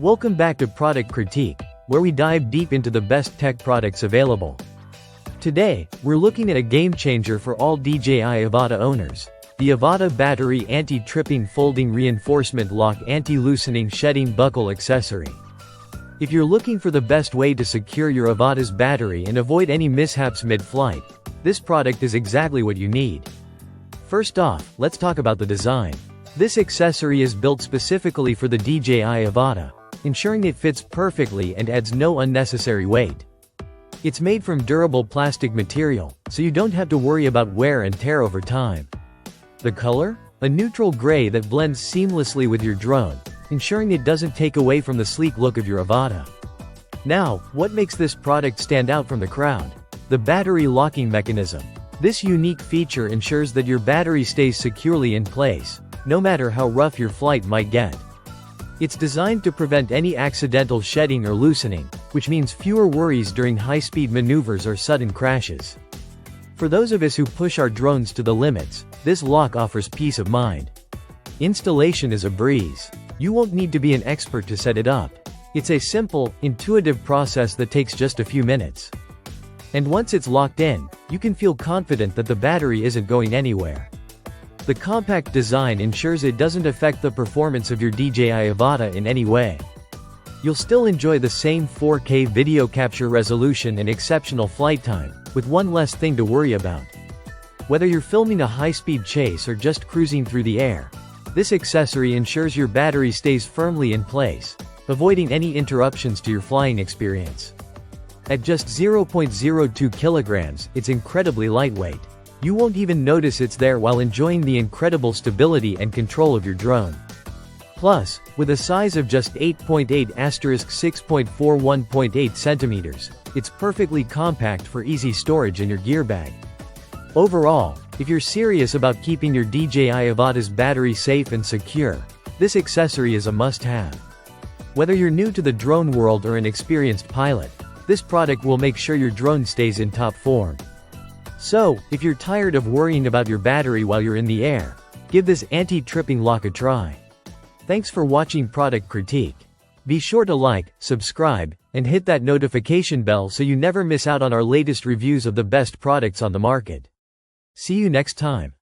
Welcome back to Product Critique, where we dive deep into the best tech products available. Today, we're looking at a game-changer for all DJI Avata owners. The Avata Battery Anti-Tripping Folding Reinforcement Lock Anti-Loosening Shedding Buckle Accessory. If you're looking for the best way to secure your Avata's battery and avoid any mishaps mid-flight, this product is exactly what you need. First off, let's talk about the design. This accessory is built specifically for the DJI Avata, ensuring it fits perfectly and adds no unnecessary weight. It's made from durable plastic material, so you don't have to worry about wear and tear over time. The color? A neutral gray that blends seamlessly with your drone, ensuring it doesn't take away from the sleek look of your Avata. Now, what makes this product stand out from the crowd? The battery locking mechanism. This unique feature ensures that your battery stays securely in place, no matter how rough your flight might get. It's designed to prevent any accidental shedding or loosening, which means fewer worries during high-speed maneuvers or sudden crashes. For those of us who push our drones to the limits, this lock offers peace of mind. Installation is a breeze. You won't need to be an expert to set it up. It's a simple, intuitive process that takes just a few minutes. And once it's locked in, you can feel confident that the battery isn't going anywhere. The compact design ensures it doesn't affect the performance of your DJI Avata in any way. You'll still enjoy the same 4K video capture resolution and exceptional flight time, with one less thing to worry about. Whether you're filming a high-speed chase or just cruising through the air, this accessory ensures your battery stays firmly in place, avoiding any interruptions to your flying experience. At just 0.02 kilograms, it's incredibly lightweight. You won't even notice it's there while enjoying the incredible stability and control of your drone. Plus, with a size of just 8.8*6.41.8 centimeters, it's perfectly compact for easy storage in your gear bag. Overall, if you're serious about keeping your DJI Avata's battery safe and secure, this accessory is a must-have. Whether you're new to the drone world or an experienced pilot, this product will make sure your drone stays in top form. So, if you're tired of worrying about your battery while you're in the air, give this anti-tripping lock a try. Thanks for watching Product Critique. Be sure to like, subscribe, and hit that notification bell so you never miss out on our latest reviews of the best products on the market. See you next time.